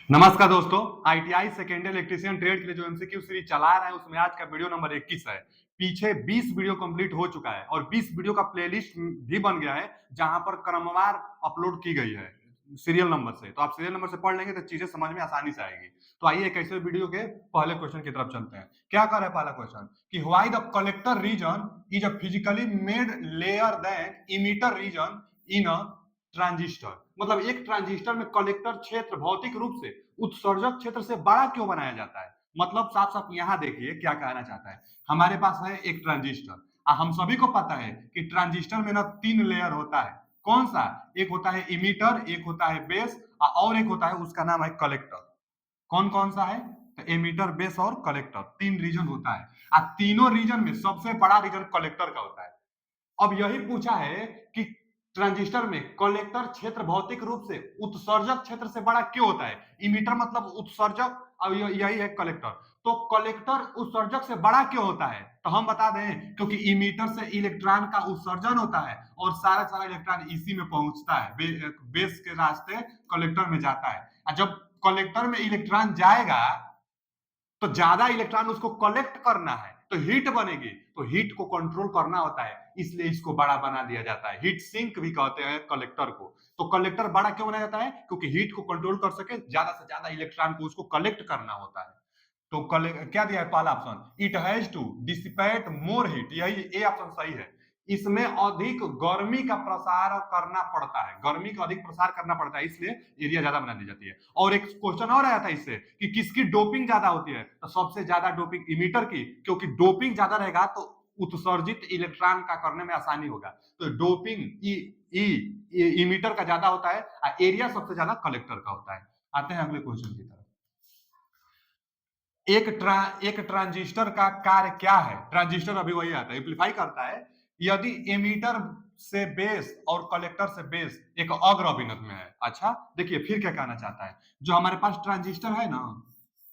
नमस्कार दोस्तों। ITI second electrician trade के लिए जो एमसीक्यू सीरीज चला रहे हैं उसमें आज का वीडियो नंबर 21 है। पीछे 20 वीडियो कंप्लीट हो चुका है और 20 वीडियो का प्लेलिस्ट भी बन गया है जहां पर क्रमवार अपलोड की गई है सीरियल नंबर से। तो आप सीरियल नंबर से पढ़ लेंगे तो चीजें समझ में आसानी से आएगी। तो आइए एक ऐसे वीडियो के पहले क्वेश्चन की तरफ चलते हैं। क्या कर रहा है पहला क्वेश्चन कि why the collector region is a physically made layer then emitter region in a transistor. मतलब एक ट्रांजिस्टर में कलेक्टर क्षेत्र भौतिक रूप से उत्सर्जक क्षेत्र से बड़ा क्यों बनाया जाता है। मतलब साफ साफ यहां देखिए क्या कहना चाहता है। हमारे पास है एक ट्रांजिस्टर, हम सभी को पता है कि ट्रांजिस्टर में ना 3 लेयर होता है। कौन सा? एक होता है इमीटर, एक होता है बेस और एक होता है उसका नाम है कलेक्टर। कौन कौन सा है? तो एमीटर, बेस और कलेक्टर, 3 रीजन होता है। तीनों रीजन में सबसे बड़ा रीजन कलेक्टर का होता है। अब यही पूछा है कि ट्रांजिस्टर में कलेक्टर क्षेत्र भौतिक रूप से उत्सर्जक क्षेत्र से बड़ा क्यों होता है। इमीटर मतलब उत्सर्जक और यही है कलेक्टर। तो कलेक्टर उत्सर्जक से बड़ा क्यों होता है? तो हम बता दें क्योंकि इमीटर से इलेक्ट्रॉन का उत्सर्जन होता है और सारा सारा इलेक्ट्रॉन इसी में पहुंचता है, बेस के रास्ते कलेक्टर में जाता है। और जब कलेक्टर में इलेक्ट्रॉन जाएगा तो ज्यादा इलेक्ट्रॉन उसको कलेक्ट करना है तो हीट बनेगी, तो हीट को कंट्रोल करना होता है, इसलिए इसको बड़ा बना दिया जाता है। हीट सिंक भी कहते हैं कलेक्टर को। तो कलेक्टर बड़ा क्यों बनाया जाता है? क्योंकि हीट को कंट्रोल कर सके, ज्यादा से ज्यादा इलेक्ट्रॉन को उसको कलेक्ट करना होता है। तो क्या दिया है पहला option, it has to dissipate more heat, यही ए ऑप्शन सही है। इसमें अधिक गर्मी का प्रसार करना पड़ता है, गर्मी का अधिक प्रसार करना पड़ता है, इसलिए एरिया ज्यादा बना दी जाती है। और एक क्वेश्चन और आया था इससे कि किसकी डोपिंग ज्यादा होती है। तो सबसे ज्यादा डोपिंग इमीटर की, क्योंकि डोपिंग ज्यादा रहेगा तो उत्सर्जित इलेक्ट्रॉन का करने में आसानी होगा। तो डोपिंग इमीटर का ज्यादा होता है और एरिया सबसे ज्यादा कलेक्टर का होता है। आते हैं अगले क्वेश्चन की तरफ। एक ट्रांजिस्टर का कार्य क्या है? ट्रांजिस्टर अभी वही आता है, एम्पलीफाई करता है। यदि एमीटर से बेस और कलेक्टर से बेस एक अग्रअभिनत में है। अच्छा देखिए फिर क्या कहना चाहता है। जो हमारे पास ट्रांजिस्टर है ना,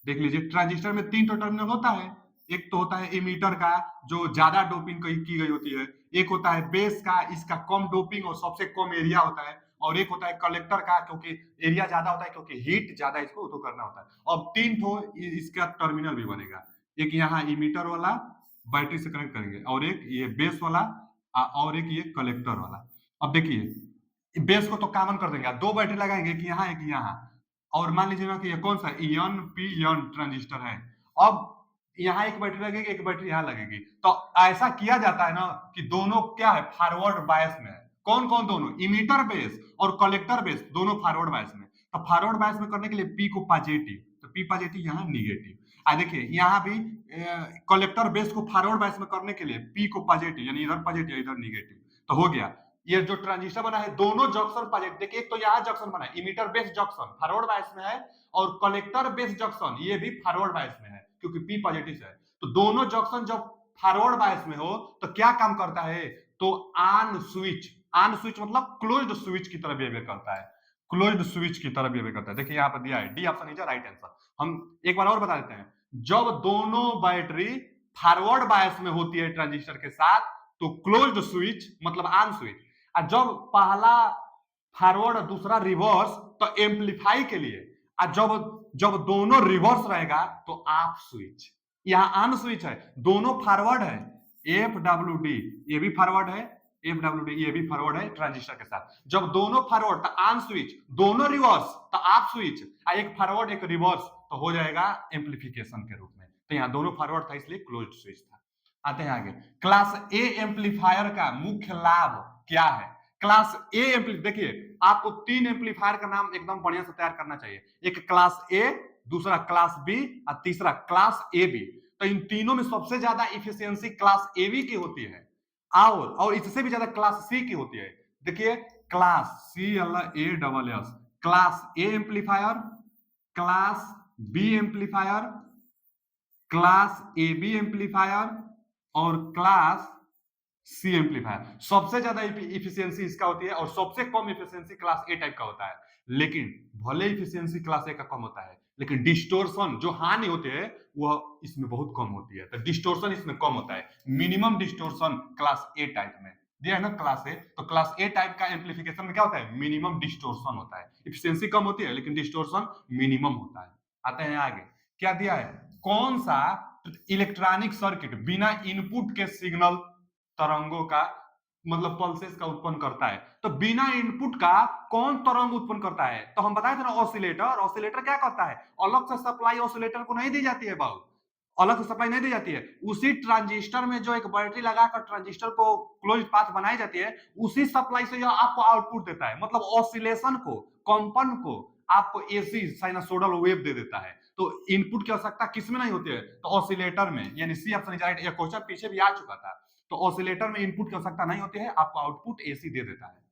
देख लीजिए ट्रांजिस्टर में 3 टर्मिनल होता है। एक तो होता है एमीटर का जो ज्यादा डोपिंग की गई होती है, एक होता है बेस का, इसका कम डोपिंग और सबसे कम एरिया होता है, और एक होता है कलेक्टर का क्योंकि एरिया ज्यादा होता है, क्योंकि हीट ज्यादा इसको तो करना होता है। अब 3 ठो इसका टर्मिनल भी बनेगा। एक यहाँ इमीटर वाला बैटरी से कनेक्ट करेंगे, और एक ये बेस वाला, और एक ये कलेक्टर वाला। अब देखिए बेस को तो कॉमन कर देंगे, 2 बैटरी लगाएंगे, एक यहाँ एक यहाँ। और मान लीजिए ना कि ये कौन सा एन पी एन ट्रांजिस्टर है। अब यहाँ एक बैटरी लगेगी, एक बैटरी यहाँ लगेगी। तो ऐसा किया जाता है ना कि दोनों क्या है, फॉरवर्ड बायस में है। कौन कौन? दोनों, इमीटर बेस और कलेक्टर बेस, दोनों फॉरवर्ड बायस में। तो फॉरवर्ड बायस में करने के लिए पी को पॉजिटिव, तो पी पॉजिटिव यहाँ निगेटिव। देखिए यहाँ भी कलेक्टर बेस को फॉरवर्ड बायस में करने के लिए पी को पॉजिटिव, यानी इधर पॉजिटिव इधर निगेटिव। तो हो गया। ये जो ट्रांजिस्टर बना है दोनों जंक्शन पॉजिटिव, देखिए एक तो यहाँ जंक्शन बना है emitter base junction forward bias में है, और कलेक्टर बेस जंक्शन ये भी फॉरवर्ड बायस में है क्योंकि पी पॉजिटिव है। तो दोनों जंक्शन जब फॉरवर्ड बायस में हो तो क्या काम करता है? तो ऑन स्विच, ऑन स्विच मतलब क्लोज्ड स्विच की तरह बिहेवियर करता है, क्लोज्ड स्विच की तरह बिहेवियर करता है। देखिए यहाँ पर दिया है D option is right answer. हम एक बार और बता देते हैं। जब दोनों बैटरी फॉरवर्ड बायस में होती है ट्रांजिस्टर के साथ तो क्लोज्ड स्विच मतलब ऑन स्विच, और जब पहला फॉरवर्ड और दूसरा रिवर्स तो एम्पलीफाई के लिए, और जब जब दोनों रिवर्स रहेगा तो ऑफ स्विच। यहाँ ऑन स्विच है, दोनों फॉरवर्ड है, एफ डब्ल्यू डी ये भी फॉरवर्ड है, एफ डब्ल्यू डी ये भी फॉरवर्ड है ट्रांजिस्टर के साथ। जब दोनों फॉरवर्ड तो ऑन स्विच, दोनों रिवर्स तो ऑफ स्विच, एक फॉरवर्ड एक रिवर्स तो हो जाएगा एम्पलीफिकेशन के रूप में। तो यहाँ दोनों फॉरवर्ड था इसलिए क्लोज्ड स्विच था। आते हैं आगे। क्लास ए एम्पलीफायर का मुख्य लाभ क्या है? क्लास ए एम्पलीफायर, देखिए आपको 3 एम्पलीफायर का नाम एकदम बढ़िया से तैयार करना चाहिए। एक क्लास ए, दूसरा क्लास बी और तीसरा क्लास ए बी। तो इन तीनों में सबसे ज्यादा इफिशियंसी क्लास ए बी की होती है, और इससे भी ज्यादा क्लास सी की होती है। देखिए class C L A double S, class A amplifier, class B amplifier, class A B amplifier और क्लास सी एम्पलीफायर। सबसे ज्यादा इफिशियंसी इसका होती है और सबसे कम इफिशियंसी क्लास ए टाइप का होता है। लेकिन भले इफिशियंसी क्लास ए का कम होता है लेकिन डिस्टोर्शन जो हानि होते हैं वह इसमें बहुत कम होती है। तो डिस्टोर्शन इसमें कम होता है, minimum distortion class A type में। दिया है ना क्लास ए, तो क्लास ए टाइप का एम्पलीफिकेशन में क्या होता है, मिनिमम डिस्टोर्शन होता है, इफिशियंसी कम होती है लेकिन डिस्टोर्शन मिनिमम होता है। आते हैं आगे, क्या दिया है, कौन सा इलेक्ट्रॉनिक सर्किट बिना इनपुट के सिग्नल तरंगों का मतलब पल्सेस का उत्पन्न करता है, तो बिना इनपुट का कौन तरंग उत्पन्न करता है, तो हम बताए थे ना ऑसिलेटर, ऑसिलेटर क्या करता है, अलग से सप्लाई ऑसिलेटर को नहीं दी जाती है बाबू, अलग से सप्लाई नहीं दी जाती है, उसी ट्रांजिस्टर में जो एक बैटरी लगाकर ट्रांजिस्टर को क्लोज पाथ बनाई जाती है, उसी सप्लाई से यह आपको आउटपुट देता है, मतलब ऑसिलेशन को, कंपन को आपको एसी साइनसोइडल वेव दे देता है। तो इनपुट की आवश्यकता किसमें नहीं होती है, तो ऑसिलेटर में, यानी सी ऑप्शन इज राइट। ये क्वेश्चन पीछे भी आ चुका था। तो ऑसिलेटर में इनपुट की आवश्यकता नहीं होती है, आपको आउटपुट एसी दे देता है।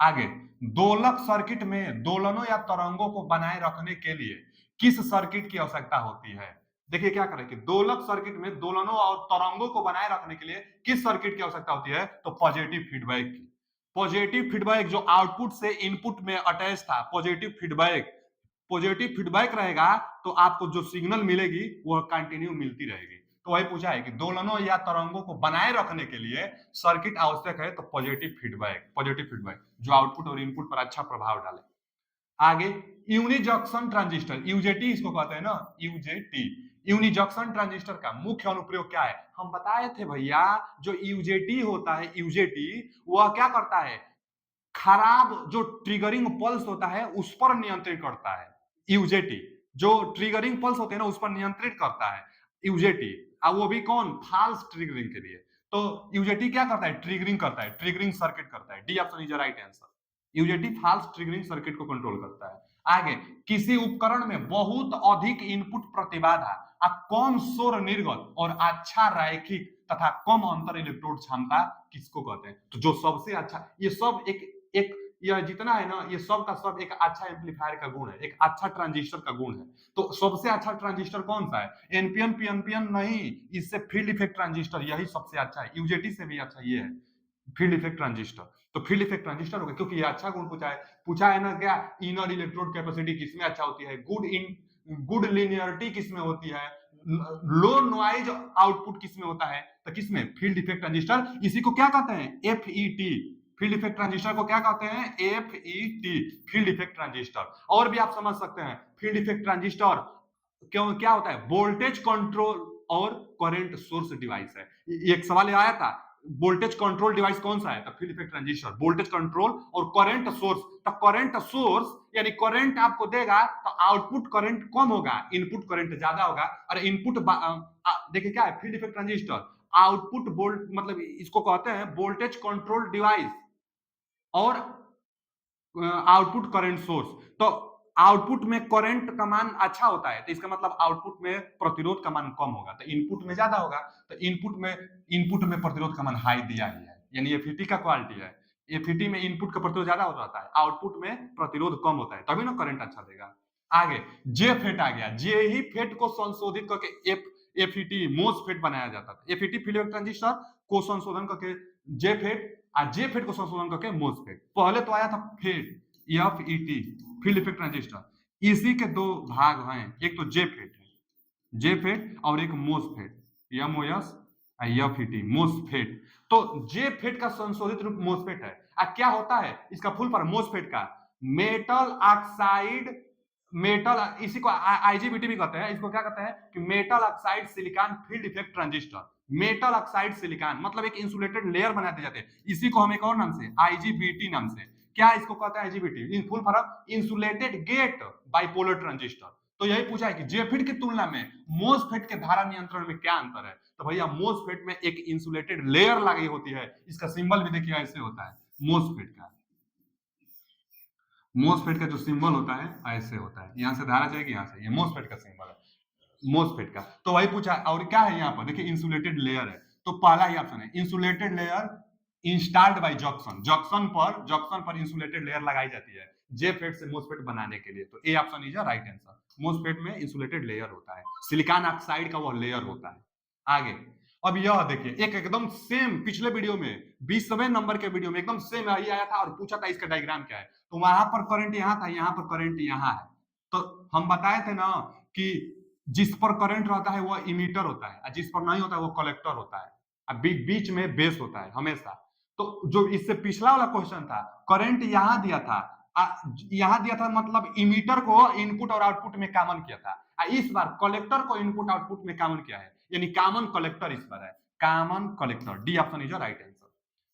आगे, दोलक सर्किट में दोलनों या तरंगों को बनाए रखने के लिए किस सर्किट की आवश्यकता होती है। देखिए क्या करें कि दोलक सर्किट में दोलनों और तरंगों को बनाए रखने के लिए किस सर्किट की आवश्यकता होती है, तो पॉजिटिव फीडबैक की। पॉजिटिव फीडबैक जो आउटपुट से इनपुट में अटैच था, पॉजिटिव फीडबैक रहेगा तो आपको जो सिग्नल मिलेगी वह कंटिन्यू मिलती रहेगी। तो वही पूछा है कि दोलनों या तरंगों को बनाए रखने के लिए सर्किट आवश्यक है, तो पॉजिटिव फीडबैक जो आउटपुट और इनपुट पर अच्छा प्रभाव डाले। आगे, यूनिजंक्शन ट्रांजिस्टर, यूजेटी इसको कहते हैं ना, यूजेटी, यूनिजंक्शन ट्रांजिस्टर का मुख्य अनुप्रयोग क्या है, हम बताए थे भैया, जो यूजेटी होता है, यूजेटी वह क्या करता है, खराब जो ट्रिगरिंग पल्स होता है उस पर नियंत्रित करता है। यूजेटी जो ट्रिगरिंग पल्स होते हैं ना उस पर नियंत्रित करता है यूजेटी, और वो भी कौन, फाल्स ट्रिगरिंग के लिए। तो यूजेटी क्या करता है, ट्रिगरिंग करता है, ट्रिगरिंग सर्किट करता है। D option is right answer. UJT false triggering circuit को कंट्रोल करता है। आगे, किसी उपकरण में बहुत अधिक इनपुट प्रतिबाधा, कम शोर निर्गत और अच्छा रैखिक तथा कम अंतर इलेक्ट्रोड क्षमता किसको कहते हैं, तो जो सबसे अच्छा, ये सब एक एक यह जितना है ना, ये सब का सब एक अच्छा एम्पलीफायर का गुण है, एक अच्छा ट्रांजिस्टर का गुण है। तो सबसे अच्छा ट्रांजिस्टर कौन सा है, एनपीएन पीएनपीएन नहीं, इससे फील्ड इफेक्ट ट्रांजिस्टर यही सबसे अच्छा है, यूजेटी से भी अच्छा ये है फील्ड इफेक्ट ट्रांजिस्टर। तो फील्ड इफेक्ट ट्रांजिस्टर हो गया, क्योंकि ये अच्छा गुण पूछा है ना, क्या इनर इलेक्ट्रोड कैपेसिटी किसमें अच्छा होती है, गुड लिनियरिटी किसमें होती है, लो नॉइज आउटपुट किसमें होता है, तो किसमें, फील्ड इफेक्ट ट्रांजिस्टर। इसी को क्या कहते हैं, एफईटी, फील्ड इफेक्ट ट्रांजिस्टर को क्या कहते हैं, एफईटी, फील्ड इफेक्ट ट्रांजिस्टर। और भी आप समझ सकते हैं, फील्ड इफेक्ट ट्रांजिस्टर क्यों क्या होता है, वोल्टेज कंट्रोल और करंट सोर्स डिवाइस है। एक सवाल आया था, वोल्टेज कंट्रोल डिवाइस कौन सा है, तो field effect transistor, voltage control और करंट सोर्स। तो करंट सोर्स यानी करंट आपको देगा तो आउटपुट करंट कम होगा, इनपुट करंट ज्यादा होगा। और इनपुट देखिए क्या है, field effect transistor output volt, मतलब इसको कहते हैं वोल्टेज कंट्रोल डिवाइस और आउटपुट करंट सोर्स। तो आउटपुट में करंट का मान अच्छा होता है, तो इसका मतलब आउटपुट में प्रतिरोध का मान कम होगा, तो इनपुट में ज्यादा होगा। तो इनपुट में प्रतिरोध का मान हाई दिया ही है, यानी एफईटी का क्वालिटी है। एफईटी में इनपुट का प्रतिरोध ज्यादा होता है, आउटपुट में प्रतिरोध कम होता है, तभी ना करंट अच्छा देगा। आगे, जे फेट आ गया, जे ही फेट को संशोधित करके एफईटी मोसफेट बनाया जाता था। एफईटी फील्ड ट्रांजिस्टर को संशोधन करके जे फेट, जे फेट को संशोधन करके मोसफेट। पहले तो आया था FET, FET, field effect transistor. इसी के दो भाग हैं, एक तो जे फेट है, जे फेट, और एक मोसफेट, एमओएस एफईटी, मोसफेट। तो जे फेट का संशोधित रूप मोसफेट है। क्या होता है इसका फुल फॉर्म मोसफेट का, मेटल ऑक्साइड, मेटल, इसी को आईजीबीटी भी कहते हैं, इसको क्या कहते हैं कि metal oxide silicon field effect transistor. Metal oxide silicon मतलब एक इंसुलेटेड लेयर बनाते जाते हैं, इसी को हम एक और नाम से आईजीबीटी नाम से, क्या इसको कहते हैं, IGBT, full form insulated gate bipolar transistor. तो यही पूछा है कि जेफिट की तुलना में मोसफेट के धारा नियंत्रण में क्या अंतर है, तो भैया मोसफेट में एक इंसुलेटेड लेयर लगी होती है, इसका सिंबल भी देखिए ऐसे होता है, मोसफेट का जो सिंबल होता है ऐसे होता है, यहां से धारा जाएगी, यहां से, ये मोसफेट का सिंबल है, मोसफेट का। तो वही पूछा, और क्या है यहाँ पर देखिए, इंसुलेटेड लेयर है, तो पहला ही ऑप्शन है insulated layer installed by junction, junction पर इंसुलेटेड लेयर लगाई जाती है जेफेट से मोसफेट बनाने के लिए। तो A option is right answer, MOSFET में इंसुलेटेड लेयर होता है, सिलिकॉन ऑक्साइड का वह लेयर होता है। आगे, अब यह देखिए, एक एकदम सेम पिछले वीडियो में 20वें नंबर के वीडियो में एकदम सेम यही आया था और पूछा था इसका डायग्राम क्या है, तो वहां पर करंट यहाँ था, यहाँ पर करंट यहाँ है। तो हम बताए थे ना कि जिस पर करंट रहता है वह इमीटर होता है, जिस पर नहीं होता है वो कलेक्टर होता है, बीच में बेस होता है हमेशा। तो जो इससे पिछला वाला क्वेश्चन था, करंट यहां दिया था, यहां दिया था, मतलब इमीटर को इनपुट और आउटपुट में कॉमन किया था। इस बार कलेक्टर को इनपुट आउटपुट में कॉमन किया है, यानी कॉमन कलेक्टर इस बार है, common collector. D option is right answer.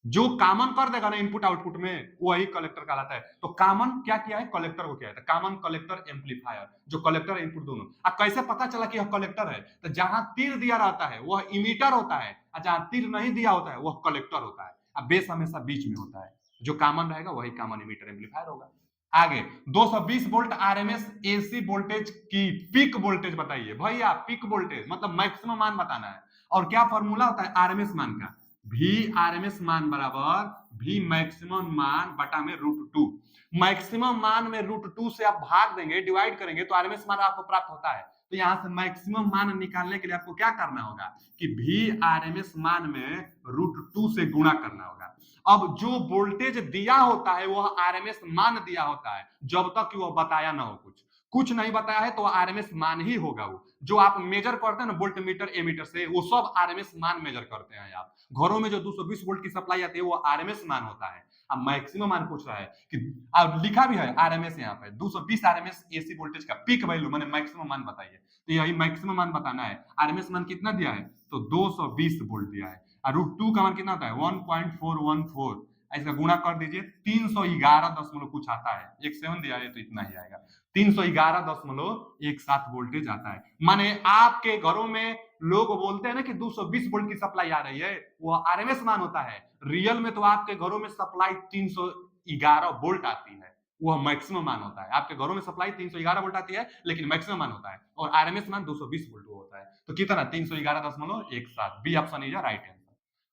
जो कॉमन कर देगा ना इनपुट आउटपुट में, वही कलेक्टर कहलाता है। तो कॉमन क्या किया है, कलेक्टर को किया है, कॉमन कलेक्टर एम्पलीफायर, जो कलेक्टर इनपुट दोनों। अब कैसे पता चला कि यह कलेक्टर है, तो जहां तीर दिया रहता है वह इमीटर होता है, और जहां तीर नहीं दिया होता है वह कलेक्टर होता है। अब बेस हमेशा बीच में होता है, जो कॉमन रहेगा वही कॉमन इमीटर एम्पलीफायर होगा। आगे 220 वोल्ट आरएमएस एसी वोल्टेज की पीक वोल्टेज बताइए। भैया पीक वोल्टेज मतलब मैक्सिमम मान बताना है, और क्या फॉर्मूला होता है आरएमएस मान का, भी आरएमएस मान बराबर भी मैक्सिमम मान बटा में √2। मैक्सिमम मान में √2 से आप भाग देंगे, डिवाइड करेंगे, तो आरएमएस मान आपको प्राप्त होता है। तो यहां से मैक्सिमम मान निकालने के लिए आपको क्या करना होगा कि भी आरएमएस मान में √2 से गुणा करना होगा। अब जो वोल्टेज दिया होता है वह आरएमएस मान दिया होता है, जब तक कि वह बताया ना हो, कुछ नहीं बताया है तो आरएमएस मान ही होगा। वो जो आप मेजर करते हैं ना वोल्ट मीटर एमीटर से, वो सब आरएमएस मान मेजर करते हैं। आप घरों में जो 220 वोल्ट की सप्लाई आती है वो आरएमएस मान होता है। अब मैक्सिमम मान पूछ रहा है कि अब लिखा भी है आरएमएस, यहाँ पे 220 आरएमएस एसी वोल्टेज का पीक वैल्यू माने मैक्सिमम मान बताइए। तो यही मैक्सिमम मान बताना है। आरएमएस मान कितना दिया है, तो 220 वोल्ट दिया है, और √2 का मान कितना होता है 1.414। इसका गुणा कर दीजिए, 311 दशमलव कुछ आता है, एक 7 दिया है तो इतना ही आएगा, 311.17 वोल्टेज आता है। माने आपके घरों में लोग बोलते हैं ना कि 220 वोल्ट की सप्लाई आ रही है, वो आरएमएस मान होता है। रियल में तो आपके घरों में सप्लाई 311 वोल्ट आती है, वह मैक्सिमम मान होता है। आपके घरों में सप्लाई 311 वोल्ट आती है, लेकिन मैक्सिमम मान होता है, और आरएमएस मान 220 वोल्ट होता है। तो कितना 311.17। B option is right answer.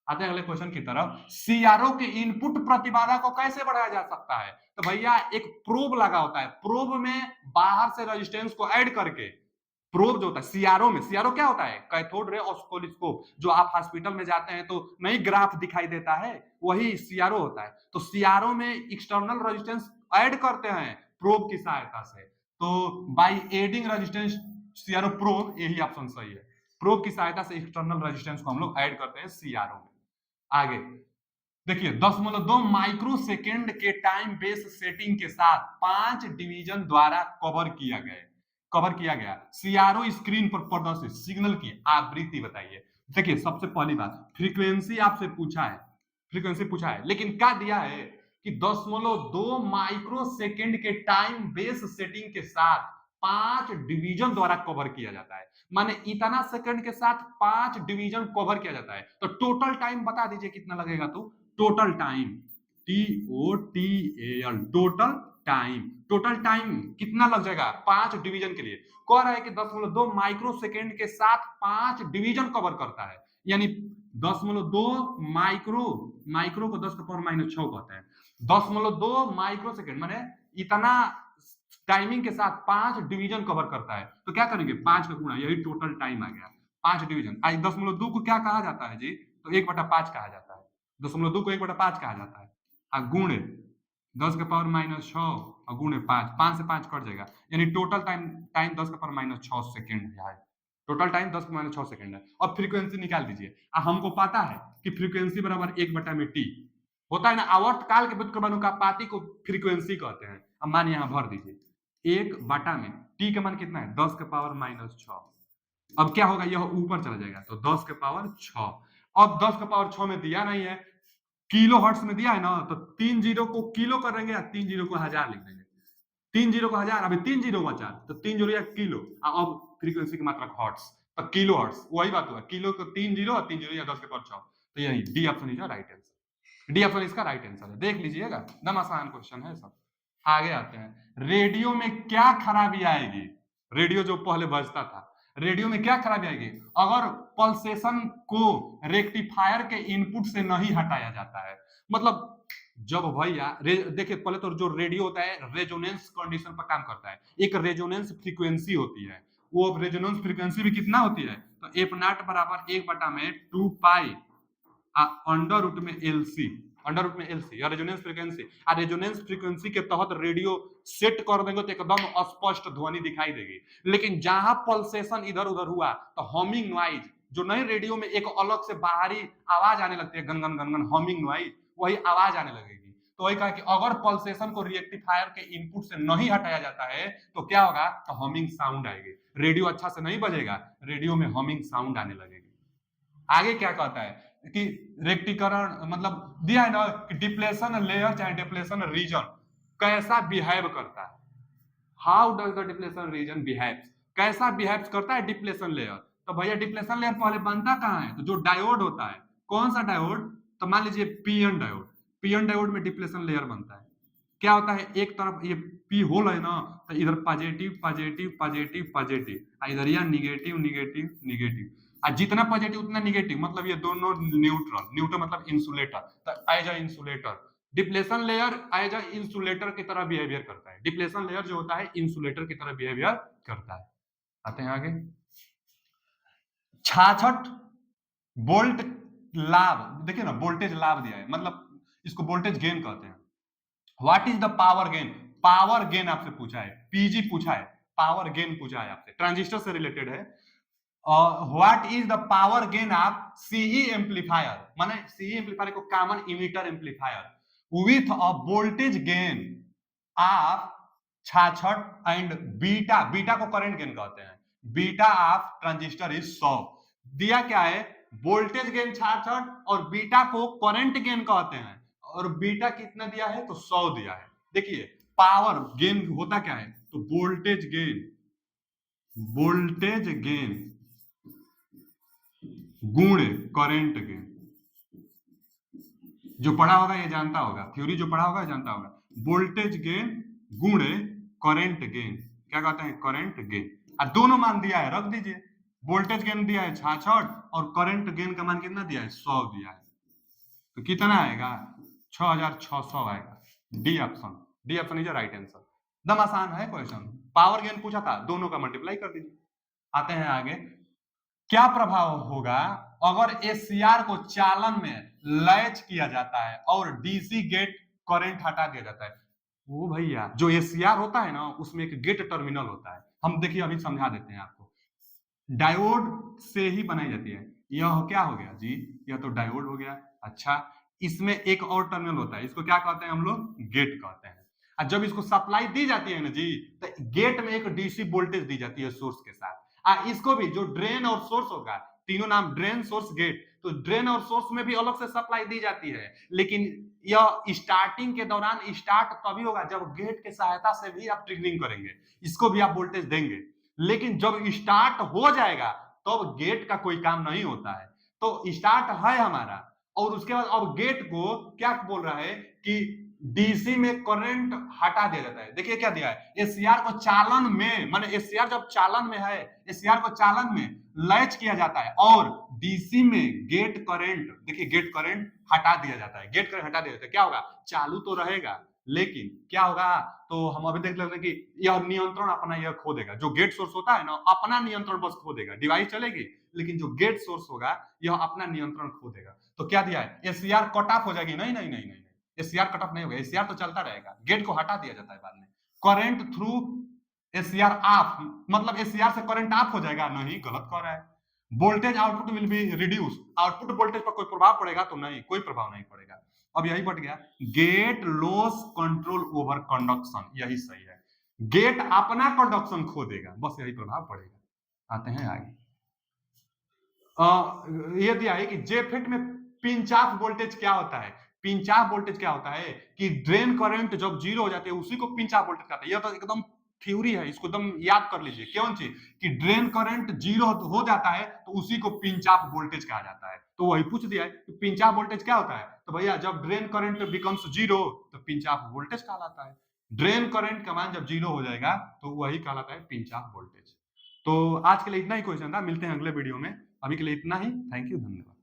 आते हैं अगले क्वेश्चन की तरफ। सीआरओ के इनपुट प्रतिबाधा को कैसे बढ़ाया जा सकता है, तो भैया एक प्रोब लगा होता है, प्रोब में बाहर से रेजिस्टेंस को ऐड करके, प्रोब जो होता है सीआरओ में, सीआरओ क्या होता है, कैथोड रे ऑस्किलोस्कोप, जो आप हॉस्पिटल में जाते हैं तो नहीं ग्राफ दिखाई देता है, वही सीआरओ होता है। तो सीआरओ में एक्सटर्नल रेजिस्टेंस ऐड करते हैं प्रोब की सहायता से, तो by adding resistance CRO probe, यही ऑप्शन सही है। प्रोब की सहायता से एक्सटर्नल रेजिस्टेंस को हम लोग ऐड करते हैं सीआरओ में। आगे देखिए 10.2 माइक्रो सेकेंड के टाइम बेस सेटिंग के साथ 5 डिवीजन द्वारा कवर किया गया सीआरओ स्क्रीन पर प्रदर्शित सिग्नल की आवृत्ति बताइए। देखिए सबसे पहली बात, फ्रीक्वेंसी आपसे पूछा है, फ्रीक्वेंसी पूछा है, लेकिन क्या दिया है कि 10.2 माइक्रो सेकेंड के टाइम बेस सेटिंग के साथ 5 डिवीजन द्वारा कवर किया जाता है। माने इतना सेकंड के साथ 5 डिवीजन कवर किया जाता है। तो टोटल टाइम बता दीजिए कितना लगेगा, तो total time TOTAL, total time कितना लग जाएगा 5 डिवीजन के लिए। कह रहा है कि 10.2 माइक्रो सेकेंड के साथ 5 डिवीजन कवर करता है, यानी 10.2 माइक्रो को 10 का पावर -6 कहते हैं। 10.2 माइक्रो सेकेंड माने इतना टाइमिंग के साथ 5 डिवीजन कवर करता है। तो क्या करेंगे 5 का गुणा, यही टोटल टाइम आ गया 5 डिवीजन। आज 10.2 को क्या कहा जाता है जी, तो 1/5 कहा जाता है। 10.2 को 1/5 कहा जाता है, गुणे 10 का पावर -6 और गुणे 5, 5 से 5 कट जाएगा, यानी टोटल टाइम 10 का पावर -6 सेकेंड है। टोटल टाइम 10 का -6 सेकेंड है। अब फ्रीक्वेंसी निकाल दीजिए। हमको पता है कि फ्रीक्वेंसी बराबर 1/t होता है ना, आवर्त काल के व्युत्क्रमानुपाती को फ्रीक्वेंसी कहते हैं। अब मान यहां भर दीजिए, 1/में टी का मान कितना है 10 के पावर -6। अब क्या होगा, यह ऊपर चला जाएगा, तो 10 के पावर 6। अब 10 के पावर 6 में दिया नहीं है, किलो हर्ट्ज में दिया है ना, तो 3 जीरो को किलो करेंगे या 3 जीरो को हजार लिख देंगे। 3 जीरो को हजार, अभी 3 जीरो बचा, तो 3 जीरो या किलो, अब फ्रीक्वेंसी की मात्रा हर्ट्ज, तो किलो हर्ट्ज, वही बात हुआ, किलो को 3 जीरो और 3 जीरो या 10 के पावर 6। तो यही D option is right answer. D option इसका राइट आंसर है, देख लीजिएगा, एकदम आसान क्वेश्चन है सब। आगे आते हैं, रेडियो में क्या खराबी आएगी, रेडियो जो पहले बजता था, रेडियो में क्या खराबी आएगी अगर पल्सेशन को रेक्टिफायर के इनपुट से नहीं हटाया जाता है। मतलब जब भैया देखिए, पहले तो जो रेडियो होता है रेजोनेंस कंडीशन पर काम करता है, एक रेजोनेंस फ्रीक्वेंसी होती है, वो रेजोनेंस फ्रीक्वेंसी भी कितना होती है, तो f0 बराबर 1/2 पाई अंडर रूट में LC या रेजोनेंस फ्रीक्वेंसी। रेजोनेंस फ्रीक्वेंसी के तहत रेडियो सेट कर देंगे तो एकदम स्पष्ट ध्वनि दिखाई देगी। लेकिन जहां पल्सेशन इधर उधर हुआ तो हमिंग नॉइज, जो नए रेडियो में एक अलग से बाहरी आवाज आने लगती है, गनगन गनगन हमिंग नॉइज, वही आवाज आने लगेगी। तो वही कहा कि अगर पल्सेशन को रेक्टिफायर के इनपुट से नहीं हटाया जाता है तो क्या होगा, तो हमिंग साउंड आएगी, रेडियो अच्छा से नहीं बजेगा, रेडियो में हमिंग साउंड आने लगेगी। आगे क्या कहता है कि रेक्टिकरण मतलब दिया है ना कि डिप्लेशन लेयर चाहे डिप्लेशन रीजन कैसा बिहेव करता है, how does the depletion region behaves, कैसा बिहेव्स करता है डिप्लेशन लेयर। तो भैया डिप्लेशन लेयर पहले बनता कहाँ है, तो जो डायोड होता है, कौन सा डायोड, तो मान लीजिए पीएन डायोड, पीएन डायोड में डिप्लेशन लेयर बनता है। क्या होता है, एक तरफ ये पी होल है ना, तो इधर पॉजिटिव पॉजिटिव पॉजिटिव पॉजिटिव, इधर यह निगेटिव निगेटिव निगेटिव, और जितना पॉजिटिव उतना निगेटिव, मतलब ये दोनों न्यूट्रल, न्यूट्रल मतलब इंसुलेटर, तो as a insulator depletion layer as a insulator की तरह बिहेवियर करता है। डिप्लेशन लेयर जो होता है इंसुलेटर की तरह बिहेवियर करता है। आते हैं आगे, 66 वोल्ट लाभ, देखिए ना वोल्टेज लाभ दिया है, मतलब इसको वोल्टेज गेन कहते हैं। What is the power gain, power gain आपसे पूछा है, पीजी पूछा है, पावर गेन पूछा है आपसे, ट्रांजिस्टर से रिलेटेड है। What is the power gain of CE amplifier, माने सीई एम्पलीफायर को common emitter amplifier with a voltage gain of 66 and beta, beta को करंट गेन कहते हैं, बीटा ऑफ ट्रांजिस्टर इज 100। दिया क्या है, वोल्टेज गेन 66 और बीटा को करंट गेन कहते हैं, और बीटा कितना दिया है, तो 100 दिया है। देखिए पावर गेन होता क्या है, तो वोल्टेज गेन, वोल्टेज गेन गुण करंट गेन, जो पढ़ा होगा ये जानता होगा, थ्योरी जो पढ़ा होगा जानता होगा, वोल्टेज गेन गुण करंट गेन, क्या कहते हैं, करंट गेन। और दोनों मान दिया है, रख दीजिए, वोल्टेज गेन दिया है 66 और करंट गेन का मान कितना दिया है, 100 दिया है, तो कितना आएगा, 6600 आएगा। D option, D option is right answer. एकदम आसान है क्वेश्चन, पावर गेन पूछा था, दोनों का मल्टीप्लाई कर दीजिए। आते हैं आगे, क्या प्रभाव होगा अगर एसीआर को चालन में लैच किया जाता है और डीसी गेट करंट हटा दिया जाता है। वो भैया जो एसीआर होता है ना, उसमें एक गेट टर्मिनल होता है, हम देखिए अभी समझा देते हैं आपको, डायोड से ही बनाई जाती है। यह क्या हो गया जी, यह तो डायोड हो गया। अच्छा, इसमें एक और टर्मिनल होता है, इसको क्या कहते हैं हम लोग, गेट कहते हैं। और जब इसको सप्लाई दी जाती है ना जी, तो गेट में एक डीसी वोल्टेज दी जाती है सोर्स के साथ। इसको भी जो ड्रेन और सोर्स होगा, तीनों नाम ड्रेन सोर्स गेट, तो ड्रेन और सोर्स में भी अलग से सप्लाई दी जाती है, लेकिन यह स्टार्टिंग के दौरान स्टार्ट तभी होगा जब गेट के सहायता से भी आप ट्रिगरिंग करेंगे, इसको भी आप वोल्टेज देंगे, लेकिन जब स्टार्ट हो जाएगा तब तो गेट का कोई काम नहीं होता है। तो स्टार्ट है हमारा, और उसके बाद अब गेट को क्या बोल रहा है कि डीसी में करंट हटा दिया जाता है। देखिए क्या दिया है, एसीआर को चालन में, माने एसीआर जब चालन में है, एसीआर को चालन में लैच किया जाता है और डीसी में गेट करंट, देखिए गेट करंट हटा दिया जाता है, गेट करंट हटा दिया जाता है, क्या होगा, चालू तो रहेगा लेकिन क्या होगा, तो हम अभी देख लेते हैं कि यह नियंत्रण अपना यह खो देगा, जो गेट सोर्स होता है ना, अपना नियंत्रण बस खो देगा, डिवाइस चलेगी लेकिन जो गेट सोर्स होगा यह अपना नियंत्रण खो देगा। तो क्या दिया है, एसीआर कट ऑफ हो जाएगी, नहीं नहीं नहीं नहीं, एसीआर कट ऑफ नहीं होगा, एसीआर तो चलता रहेगा, गेट को हटा दिया जाता है बाद में। करंट थ्रू एसीआर ऑफ, मतलब एसीआर से करंट ऑफ हो जाएगा, नहीं गलत कर रहा है। Voltage output will be reduce, output voltage पर कोई प्रभाव पड़ेगा तो नहीं, कोई प्रभाव नहीं पड़ेगा। अब यही बढ़ गया, gate loss control over conduction, यही सही है, गेट अपना कंडक्शन खो देगा, बस यही प्रभाव पड़ेगा। आते हैं आगे, यह दिया है कि जेफेट में पिंच ऑफ वोल्टेज क्या होता है, पिंच ऑफ वोल्टेज क्या होता है कि ड्रेन करंट जब जीरो हो जाती है उसी को पिंच ऑफ वोल्टेज कहते हैं। यह तो एकदम थ्योरी है, इसको एकदम याद कर लीजिए, कौन सी, कि ड्रेन करंट जीरो हो जाता है तो उसी को पिंच ऑफ वोल्टेज कहा जाता है। तो वही पूछ दिया है कि पिंच ऑफ वोल्टेज क्या होता है, तो भैया जब ड्रेन करंट बिकम्स जीरो तो पिंच ऑफ वोल्टेज कहलाता है, ड्रेन करंट का मान जब जीरो हो जाएगा तो वही कहलाता है पिंच ऑफ वोल्टेज। तो आज के लिए इतना ही क्वेश्चन था, मिलते हैं अगले वीडियो में, अभी के लिए इतना ही, थैंक यू, धन्यवाद।